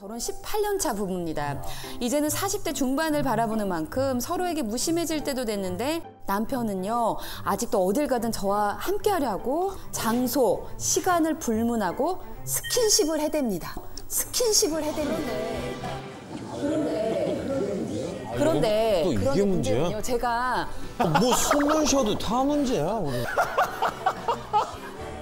결혼 18년 차 부부입니다. 이제는 40대 중반을 바라보는 만큼 서로에게 무심해질 때도 됐는데 남편은요, 아직도 어딜 가든 저와 함께하려고 장소, 시간을 불문하고 스킨십을 해댑니다. 스킨십을 해대는데 그런데 또 이게 문제야? 제가 뭐 숨을 쉬어도 다 문제야 오늘.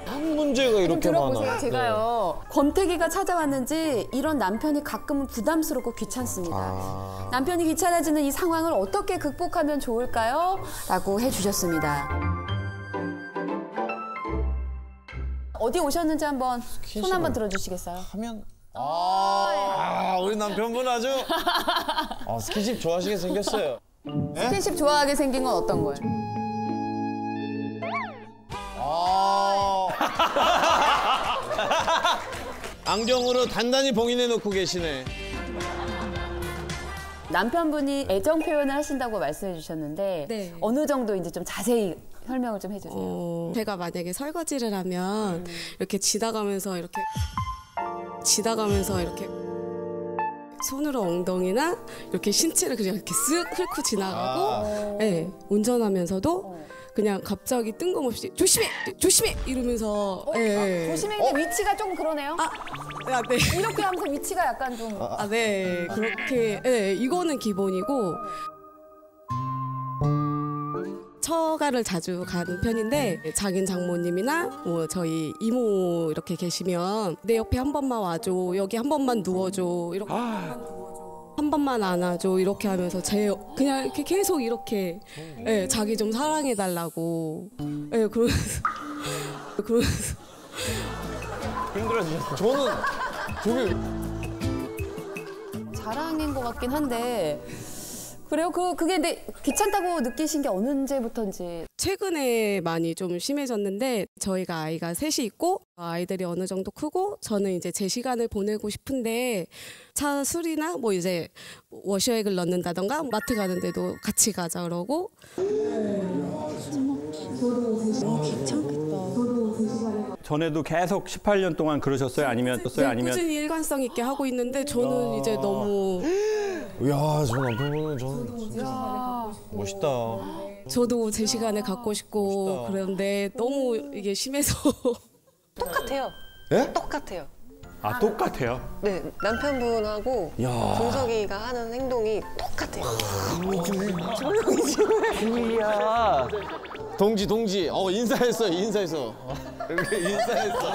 한 문제가 이렇게 들어보세요. 많아. 제가요, 권태기가 찾아왔는지 이런 남편이 가끔은 부담스럽고 귀찮습니다. 남편이 귀찮아지는 이 상황을 어떻게 극복하면 좋을까요? 라고 해주셨습니다. 어디 오셨는지 한번 손 한번 들어주시겠어요? 하면 우리 남편분 아주 스킨십 좋아하시게 생겼어요. 스킨십 좋아하게 생긴 건 어떤 거예요? 안경으로 단단히 봉인해 놓고 계시네. 남편분이 애정 표현을 하신다고 말씀해 주셨는데 네. 어느 정도 이제 좀 자세히 설명을 좀 해주세요. 제가 만약에 설거지를 하면 이렇게 지나가면서 이렇게 손으로 엉덩이나 이렇게 신체를 그냥 이렇게 쓱 훑고 지나가고, 네, 운전하면서도 그냥 갑자기 뜬금없이 조심해 이러면서 조심해, 위치가 조금 그러네요. 네. 이렇게 하면서 위치가 약간 좀 네, 그렇게, 네, 이거는 기본이고. 처가를 자주 가는 편인데 장인 장모님이나 뭐 저희 이모 이렇게 계시면 내 옆에 한 번만 와줘, 여기 한 번만 누워줘, 이렇게 한 번만 안아줘, 이렇게 하면서 그냥 이렇게 계속 이렇게 자기 좀 사랑해달라고 그러면서 힘들어지셨어요. 저는 되게 자랑인 것 같긴 한데 그래요? 그게 근데 귀찮다고 느끼신 게 언제부터인지. 최근에 많이 좀 심해졌는데 저희가 아이가 셋이 있고 아이들이 어느 정도 크고 저는 이제 제 시간을 보내고 싶은데 차 수리나 뭐 이제 워셔액을 넣는다던가 마트 가는데도 같이 가자 그러고. 전에도 계속 18년 동안 그러셨어요? 아니면 꾸준히 일관성 있게 하고 있는데 저는 이제 너무 이야, 저 남편분은 저는 진짜 멋있다. 저도 제 시간을 갖고 싶고 멋있다. 그런데 너무 이게 심해서 똑같아요. 예? 똑같아요. 아, 똑같아요? 네, 남편분하고 야. 준석이가 하는 행동이 똑같아요. 이야. 동지. 인사했어. 이렇게 인사했어.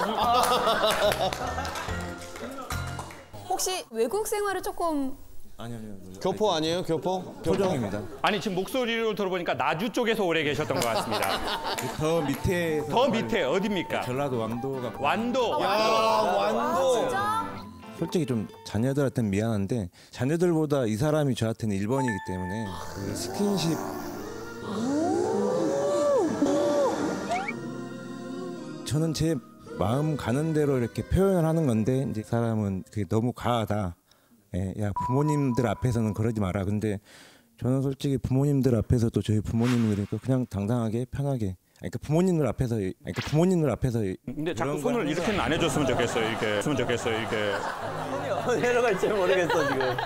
혹시 외국 생활을 조금 아니요. 교포 아니에요? 교포? 토종입니다. 아니, 지금 목소리로 들어보니까 나주 쪽에서 오래 계셨던 것 같습니다. 더 밑에. 더 밑에 어디입니까? 전라도 왕도가. 완도. 야, 완도. 솔직히 좀 자녀들한테는 미안한데 자녀들보다 이 사람이 저한테는 1번이기 때문에 그 스킨십. 저는 제 마음 가는 대로 이렇게 표현을 하는 건데 이제 사람은 그게 너무 과하다. 야, 부모님들 앞에서는 그러지 마라. 근데 저는 솔직히 부모님들 앞에서도 저희 부모님들이니까 그냥 당당하게 편하게. 그러니까 부모님들 앞에서. 근데 자꾸 그런 손을 걸 이렇게는 안 해줬으면 좋겠어요. 이렇게. 어디 내려갈지 모르겠어 지금.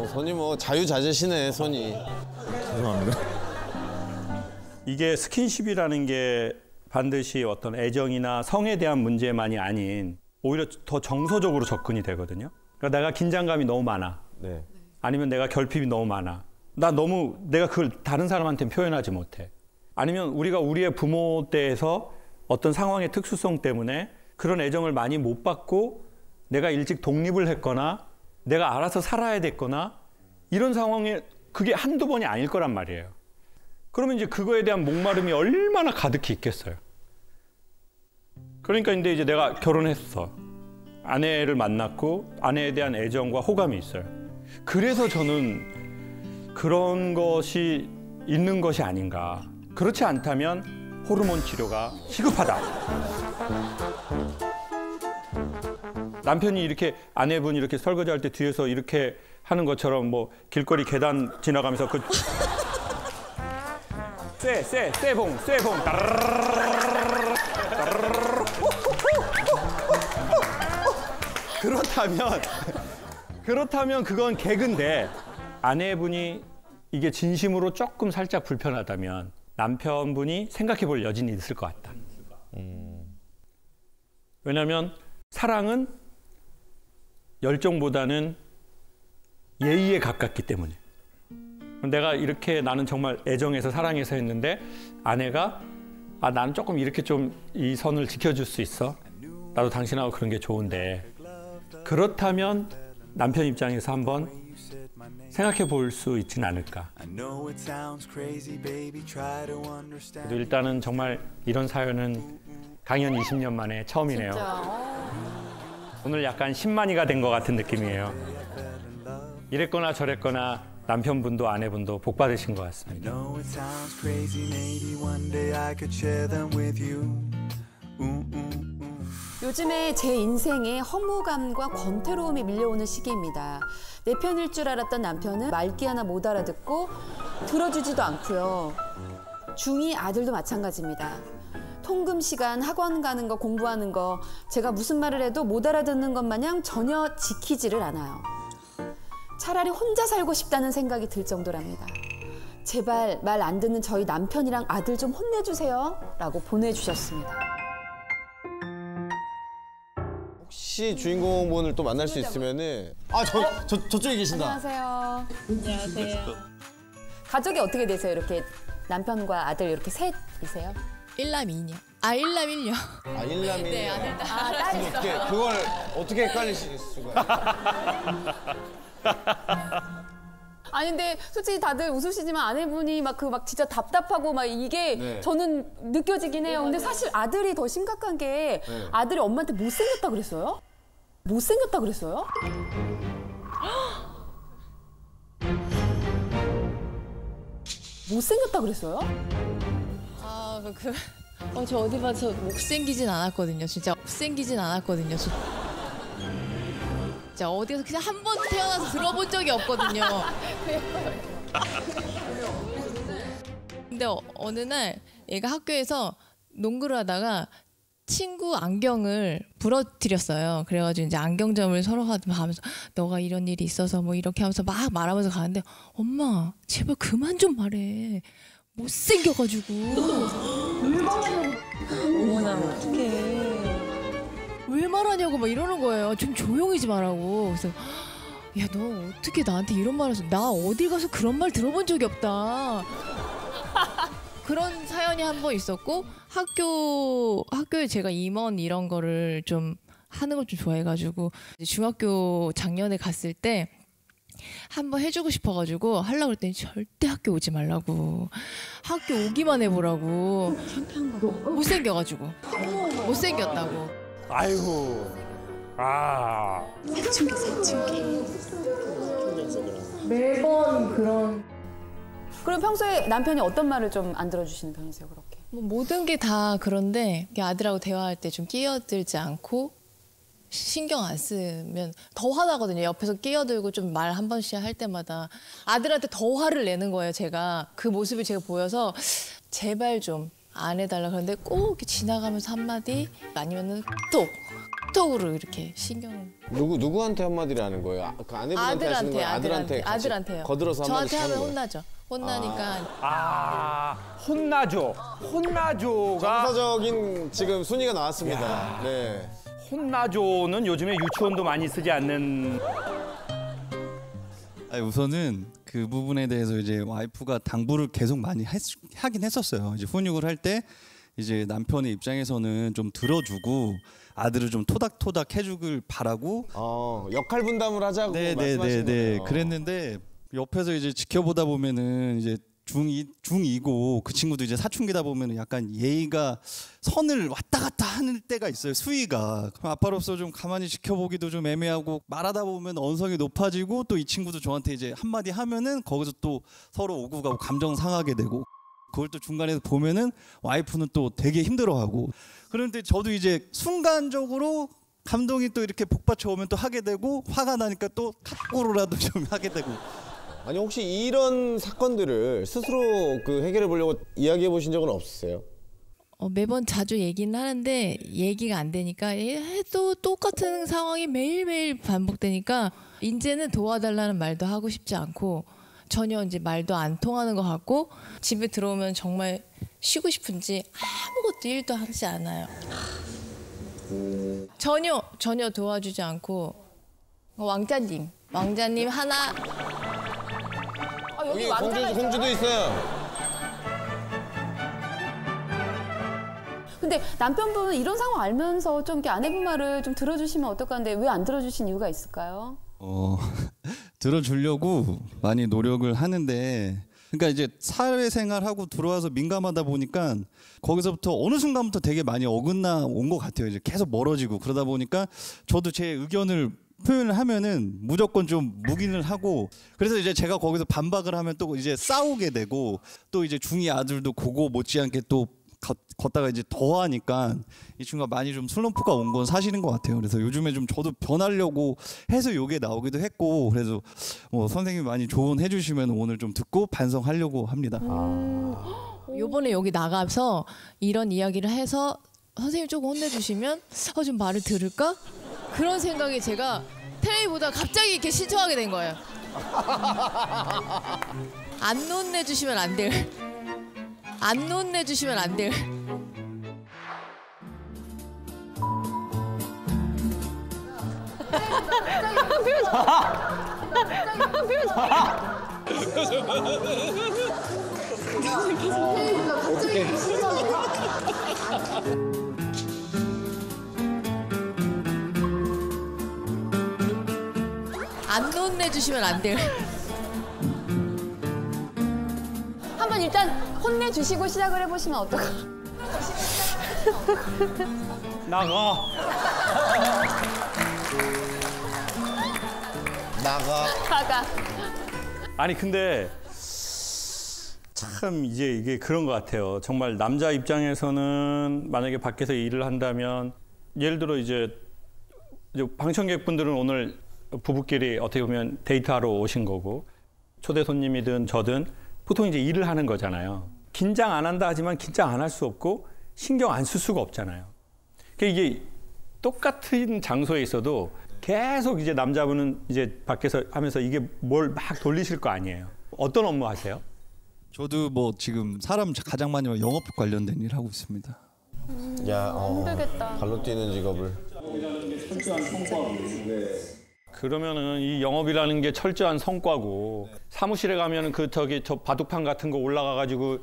손이 자유자재시네 손이. 죄송합니다. 이게 스킨십이라는 게 반드시 어떤 애정이나 성에 대한 문제만이 아닌 오히려 더 정서적으로 접근이 되거든요. 그러니까 내가 긴장감이 너무 많아. 네. 아니면 내가 결핍이 너무 많아. 내가 그걸 다른 사람한테는 표현하지 못해. 아니면 우리가 우리의 부모 때에서 어떤 상황의 특수성 때문에 그런 애정을 많이 못 받고 내가 일찍 독립을 했거나 내가 알아서 살아야 됐거나 이런 상황에 그게 한두 번이 아닐 거란 말이에요. 그러면 이제 그거에 대한 목마름이 얼마나 가득히 있겠어요. 그러니까 이제 내가 결혼했어. 아내를 만났고 아내에 대한 애정과 호감이 있어요. 그래서 저는 그런 것이 있는 것이 아닌가. 그렇지 않다면 호르몬 치료가 시급하다. 남편이 이렇게 아내분이 이렇게 설거지할 때 뒤에서 이렇게 하는 것처럼 뭐 길거리 계단 지나가면서 그 쇠봉 그렇다면 그건 개그인데 아내분이 이게 진심으로 조금 살짝 불편하다면 남편분이 생각해 볼 여지는 있을 것 같다. 왜냐하면 사랑은 열정보다는 예의에 가깝기 때문에. 내가 이렇게 나는 정말 애정해서 사랑해서 했는데 아내가 나는 조금 이렇게 좀 이 선을 지켜줄 수 있어. 나도 당신하고 그런 게 좋은데. 그렇다면 남편 입장에서 한번 생각해 볼 수 있진 않을까. 그래도 일단은 정말 이런 사연은 강연 20년 만에 처음이네요. 오늘 약간 10만이가 된 것 같은 느낌이에요. 이랬거나 저랬거나 남편분도 아내분도 복 받으신 것 같습니다. 요즘에 제 인생에 허무감과 권태로움이 밀려오는 시기입니다. 내 편일 줄 알았던 남편은 말귀 하나 못 알아듣고 들어주지도 않고요. 중2 아들도 마찬가지입니다. 통금 시간, 학원 가는 거, 공부하는 거 제가 무슨 말을 해도 못 알아듣는 것 마냥 전혀 지키지를 않아요. 차라리 혼자 살고 싶다는 생각이 들 정도랍니다. 제발 말 안 듣는 저희 남편이랑 아들 좀 혼내주세요 라고 보내주셨습니다. 혹시 주인공분을 또 만날 수 있으면은 저쪽에 계신다. 안녕하세요. 안녕하세요. 가족이 어떻게 되세요? 이렇게 남편과 아들 이렇게 셋이세요? 일남이녀. 일남 일녀. 일남이. 네, 아들 딸. 딸이 있어요. 그걸 어떻게 헷갈리실 수가. 아니 근데 솔직히 다들 웃으시지만 아내분이 막 진짜 답답하고 막 이게 네. 저는 느껴지긴 해요. 근데 사실 아들이 더 심각한 게 아들이 엄마한테 못생겼다 그랬어요? 못생겼다 그랬어요? 못생겼다 그랬어요? 저 어디 봐서 못생기진 않았거든요. 진짜 못생기진 않았거든요. 진짜 어디서 그냥 한 번 태어나서 들어본 적이 없거든요. 근데 어느 날 얘가 학교에서 농구를 하다가 친구 안경을 부러뜨렸어요. 그래가지고 이제 안경점을 서로 하면서 너가 이런 일이 있어서 뭐 이렇게 하면서 막 말하면서 가는데 엄마 제발 그만 좀 말해. 못생겨가지고. 어머나 어떡해. 왜 말하냐고 막 이러는 거예요. 좀 조용히 좀 하라고. 그래서 야 너 어떻게 나한테 이런 말 해서 나 어디 가서 그런 말 들어본 적이 없다. 그런 사연이 한 번 있었고 학교에 제가 임원 이런 거를 좀 하는 걸 좀 좋아해가지고 중학교 작년에 갔을 때 한번 해주고 싶어가지고 하려고 그랬더니 절대 학교 오지 말라고 학교 오기만 해보라고 못생겨가지고 못생겼다고 아이고. 매번 그런 그럼 평소에 남편이 어떤 말을 좀 안 들어주시는 편이세요, 그렇게? 뭐 모든 게 다 그런데 아들하고 대화할 때 좀 끼어들지 않고 신경 안 쓰면 더 화나거든요. 옆에서 끼어들고 좀 말 한 번씩 할 때마다 아들한테 더 화를 내는 거예요. 제가 그 모습이 제가 보여서 제발 좀 안 해달라 그러는데 꼭 이렇게 지나가면서 한마디 아니면은 톡으로 이렇게 신경을 누구한테 한마디를 하는 거예요? 그 아내분한테 하시는 거예요? 아들한테 같이 아들한테요. 거들어서 저한테 한마디씩 하는 하면 거예요? 혼나죠. 혼나니까 혼나조가 정서적인 지금 순위가 나왔습니다. 네. 혼나조는 요즘에 유치원도 많이 쓰지 않는. 아니, 우선은 그 부분에 대해서 이제 와이프가 당부를 계속 많이 하긴 했었어요. 이제 훈육을 할 때 이제 남편의 입장에서는 좀 들어주고 아들을 좀 토닥토닥 해주길 바라고. 역할 분담을 하자고 말씀하신 거예요. 그랬는데 옆에서 이제 지켜보다 보면은 이제 중2고 그 친구도 이제 사춘기다 보면 약간 예의가 선을 왔다 갔다 하는 때가 있어요. 수위가. 그럼 아빠로서 좀 가만히 지켜보기도 좀 애매하고 말하다 보면 언성이 높아지고 또 이 친구도 저한테 이제 한마디 하면은 거기서 또 서로 오고 가고 감정 상하게 되고 그걸 또 중간에서 보면은 와이프는 또 되게 힘들어하고 그런데 저도 이제 순간적으로 감동이 또 이렇게 복받쳐 오면 또 하게 되고 화가 나니까 또 카톡으로라도 좀 하게 되고. 아니 혹시 이런 사건들을 스스로 그 해결해 보려고 이야기해 보신 적은 없으세요? 매번 자주 얘기는 하는데 얘기가 안 되니까 해도 똑같은 상황이 매일매일 반복되니까 이제는 도와달라는 말도 하고 싶지 않고 전혀 이제 말도 안 통하는 것 같고 집에 들어오면 정말 쉬고 싶은지 아무것도 일도 하지 않아요. 전혀 도와주지 않고 왕자님 하나. 여기 공주도 있어요. 근데 남편분은 이런 상황 알면서 좀 이렇게 아내분 말을 좀 들어주시면 어떨까 하는데 왜 안 들어주신 이유가 있을까요? 들어주려고 많이 노력을 하는데 그러니까 이제 사회생활하고 들어와서 민감하다 보니까 거기서부터 어느 순간부터 되게 많이 어긋나 온 것 같아요. 이제 계속 멀어지고 그러다 보니까 저도 제 의견을 표현을 하면은 무조건 좀 묵인을 하고 그래서 이제 제가 거기서 반박을 하면 또 이제 싸우게 되고 또 이제 중2 아들도 그거 못지않게 또 걷다가 이제 더 하니까 이 친구가 많이 좀 슬럼프가 온 건 사실인 것 같아요. 그래서 요즘에 좀 저도 변하려고 해서 요게 나오기도 했고 그래서 뭐 선생님이 많이 조언해 주시면 오늘 좀 듣고 반성하려고 합니다. 요번에 여기 나가서 이런 이야기를 해서 선생님 조금 혼내주시면 좀 말을 들을까? 그런 생각에 제가 텔레비 보다가 갑자기 이렇게 신청하게 된 거예요. 안 혼내주시면 안 될. 안 혼내주시면 안 될. 안 혼내주시면 안 될. 한번 일단 혼내주시고 시작을 해보시면 어떨까? 나가. 나가. 아니 근데 참 이게 그런 것 같아요. 정말 남자 입장에서는 만약에 밖에서 일을 한다면 예를 들어 이제 방청객분들은 오늘 부부끼리 어떻게 보면 데이트하러 오신 거고 초대 손님이든 저든 보통 이제 일을 하는 거잖아요. 긴장 안 한다 하지만 긴장 안 할 수 없고 신경 안 쓸 수가 없잖아요. 그러니까 이게 똑같은 장소에 있어도 계속 이제 남자분은 이제 밖에서 하면서 이게 뭘 막 돌리실 거 아니에요. 어떤 업무 하세요? 저도 뭐 지금 사람 가장 많이 영업 관련된 일 하고 있습니다. 야, 힘들겠다. 발로 뛰는 직업을. 그러면은 이 영업이라는 게 철저한 성과고 사무실에 가면은 저 바둑판 같은 거 올라가 가지고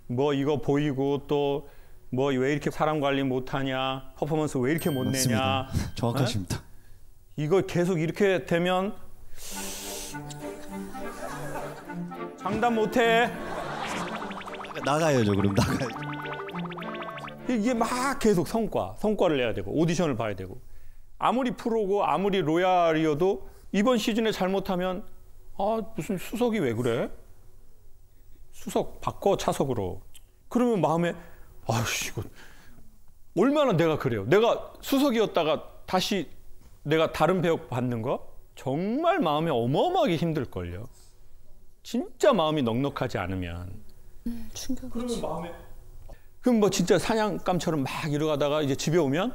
뭐 이거 보이고 또 뭐 왜 이렇게 사람 관리 못하냐 퍼포먼스 왜 이렇게 못 내냐 정확하십니다. 이거 계속 이렇게 되면 장담 못해. 나가야죠. 그럼 나가야죠. 이게 막 계속 성과를 내야 되고 오디션을 봐야 되고 아무리 프로고 아무리 로얄이어도 이번 시즌에 잘못하면 무슨 수석이 왜 그래? 수석 바꿔 차석으로. 그러면 마음에 이거 얼마나 내가 그래요. 내가 수석이었다가 다시 내가 다른 배역 받는 거 정말 마음이 어마어마하게 힘들걸요. 진짜 마음이 넉넉하지 않으면. 충격이지. 그럼 뭐 진짜 사냥감처럼 막 이러다가 이제 집에 오면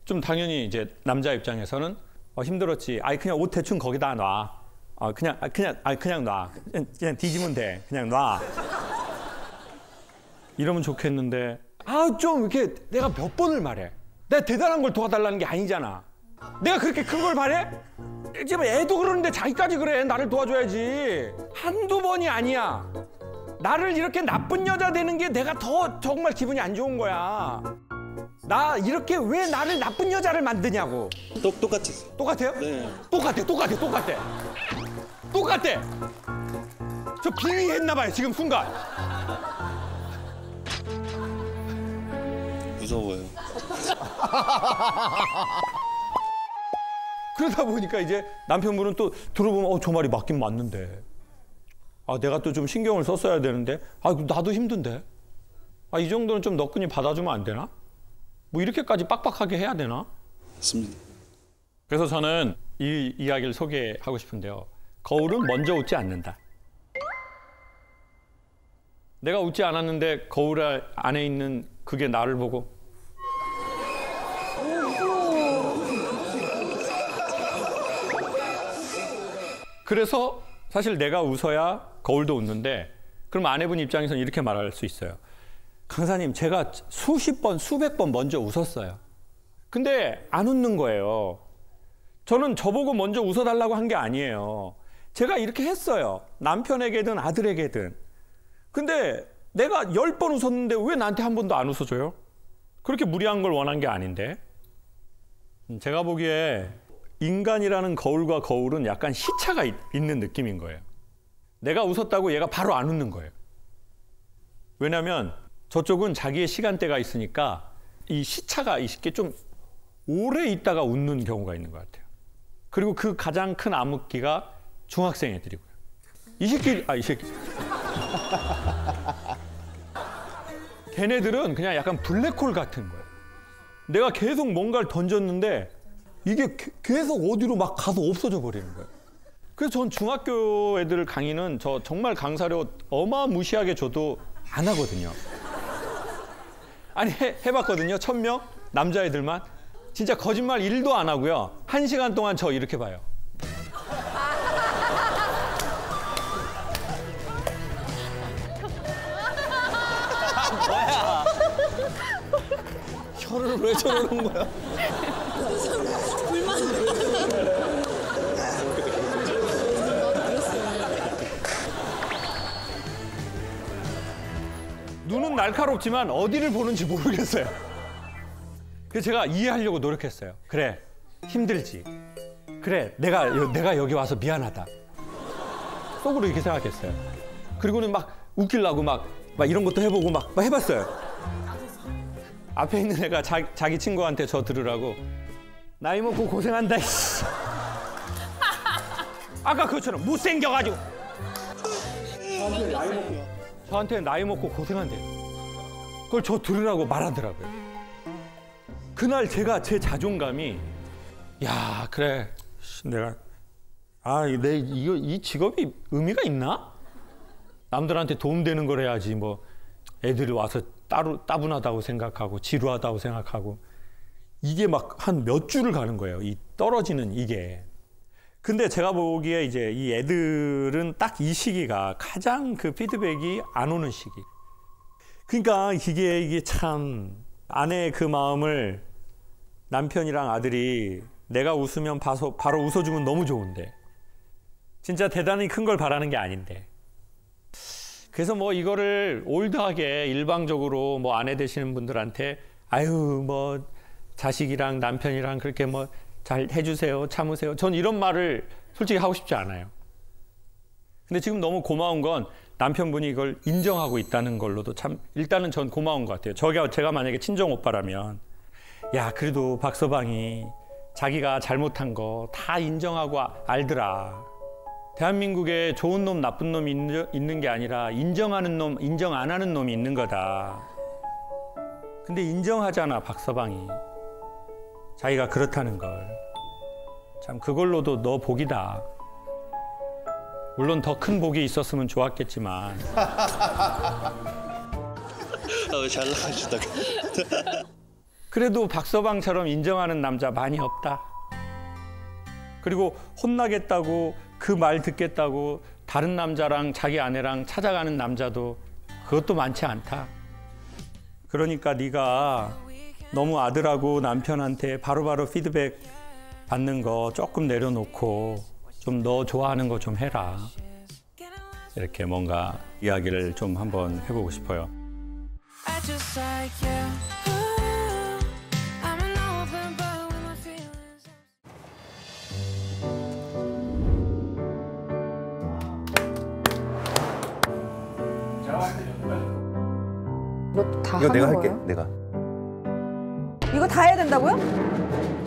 좀 당연히 이제 남자 입장에서는 힘들었지. 그냥 옷 대충 거기다 놔. 그냥 놔. 그냥 뒤지면 돼. 그냥 놔. 이러면 좋겠는데 좀 이렇게 내가 몇 번을 말해. 내가 대단한 걸 도와달라는 게 아니잖아. 내가 그렇게 큰 걸 바래? 지금 애도 그러는데 자기까지 그래. 나를 도와줘야지. 한두 번이 아니야. 나를 이렇게 나쁜 여자 되는 게 내가 더 정말 기분이 안 좋은 거야. 나 이렇게 왜 나를 나쁜 여자를 만드냐고. 똑같았어요. 똑같아요? 네. 똑같아. 저 빙의했나 봐요 지금 순간. 무서워요. 그러다 보니까 이제 남편분은 또 들어보면 저 말이 맞긴 맞는데. 내가 또 좀 신경을 썼어야 되는데 나도 힘든데. 이 정도는 좀 너끈히 받아주면 안 되나? 뭐 이렇게까지 빡빡하게 해야 되나? 맞습니다. 그래서 저는 이 이야기를 소개하고 싶은데요. 거울은 먼저 웃지 않는다. 내가 웃지 않았는데 거울 안에 있는 그게 나를 보고 그래서 사실 내가 웃어야 거울도 웃는데 그럼 아내분 입장에서는 이렇게 말할 수 있어요. 강사님, 제가 수십 번, 수백 번 먼저 웃었어요. 근데 안 웃는 거예요. 저는 저보고 먼저 웃어달라고 한 게 아니에요. 제가 이렇게 했어요. 남편에게든 아들에게든. 근데 내가 10번 웃었는데 왜 나한테 한 번도 안 웃어줘요? 그렇게 무리한 걸 원한 게 아닌데. 제가 보기에 인간이라는 거울과 거울은 약간 시차가 있는 느낌인 거예요. 내가 웃었다고 얘가 바로 안 웃는 거예요. 왜냐하면 저쪽은 자기의 시간대가 있으니까 이 시차가 이게 좀 오래 있다가 웃는 경우가 있는 것 같아요. 그리고 그 가장 큰 암흑기가 중학생 애들이고요. 이 새끼. 걔네들은 그냥 약간 블랙홀 같은 거예요. 내가 계속 뭔가를 던졌는데 이게 계속 어디로 막 가서 없어져 버리는 거예요. 그래서 전 중학교 애들 강의는 저 정말 강사료 어마무시하게 줘도 안 하거든요. 아니 해봤거든요. 1000명 남자애들만. 진짜 거짓말 1도 안 하고요. 1시간 동안 저 이렇게 봐요. 뭐야? 혀를 왜 저러는 거야? 눈은 날카롭지만 어디를 보는지 모르겠어요. 그래서 제가 이해하려고 노력했어요. 그래, 힘들지. 그래, 내가 여기 와서 미안하다. 속으로 이렇게 생각했어요. 그리고는 막 웃기려고 막 이런 것도 해보고 막 해봤어요. 앞에 있는 애가 자기 친구한테 저 들으라고 나이 먹고 고생한다. 아까 그것처럼 못생겨가지고. 저한테 나이 먹고 고생한대요. 그걸 저 들으라고 말하더라고요. 그날 제가 제 자존감이 야 그래 내가 이 직업이 의미가 있나? 남들한테 도움되는 걸 해야지 뭐 애들이 와서 따분하다고 생각하고 지루하다고 생각하고 이게 막 한 몇 주를 가는 거예요. 이 떨어지는 이게. 근데 제가 보기에 이제 이 애들은 딱 이 시기가 가장 그 피드백이 안 오는 시기. 그러니까 이게 참 아내의 그 마음을 남편이랑 아들이 내가 웃으면 바로 웃어주면 너무 좋은데 진짜 대단히 큰 걸 바라는 게 아닌데. 그래서 뭐 이거를 올드하게 일방적으로 뭐 아내 되시는 분들한테 아유 뭐 자식이랑 남편이랑 그렇게 뭐 잘 해주세요, 참으세요. 전 이런 말을 솔직히 하고 싶지 않아요. 근데 지금 너무 고마운 건 남편분이 이걸 인정하고 있다는 걸로도 참 일단은 전 고마운 것 같아요. 제가 만약에 친정 오빠라면 야 그래도 박서방이 자기가 잘못한 거 다 인정하고 알더라. 대한민국에 좋은 놈 나쁜 놈이 있는 게 아니라 인정하는 놈 인정 안 하는 놈이 있는 거다. 근데 인정하잖아 박서방이. 자기가 그렇다는 걸. 참 그걸로도 너 복이다. 물론 더 큰 복이 있었으면 좋았겠지만. 잘 나가시다. 그래도 박서방처럼 인정하는 남자 많이 없다. 그리고 혼나겠다고 그 말 듣겠다고 다른 남자랑 자기 아내랑 찾아가는 남자도 그것도 많지 않다. 그러니까 네가 너무 아들하고 남편한테 바로바로 피드백 받는 거 조금 내려놓고 좀 너 좋아하는 거 좀 해라. 이렇게 뭔가 이야기를 좀 한번 해보고 싶어요. 이거 다 이거 하는 내가 할게. 거예요? 내가. 이거 다 해야 된다고요?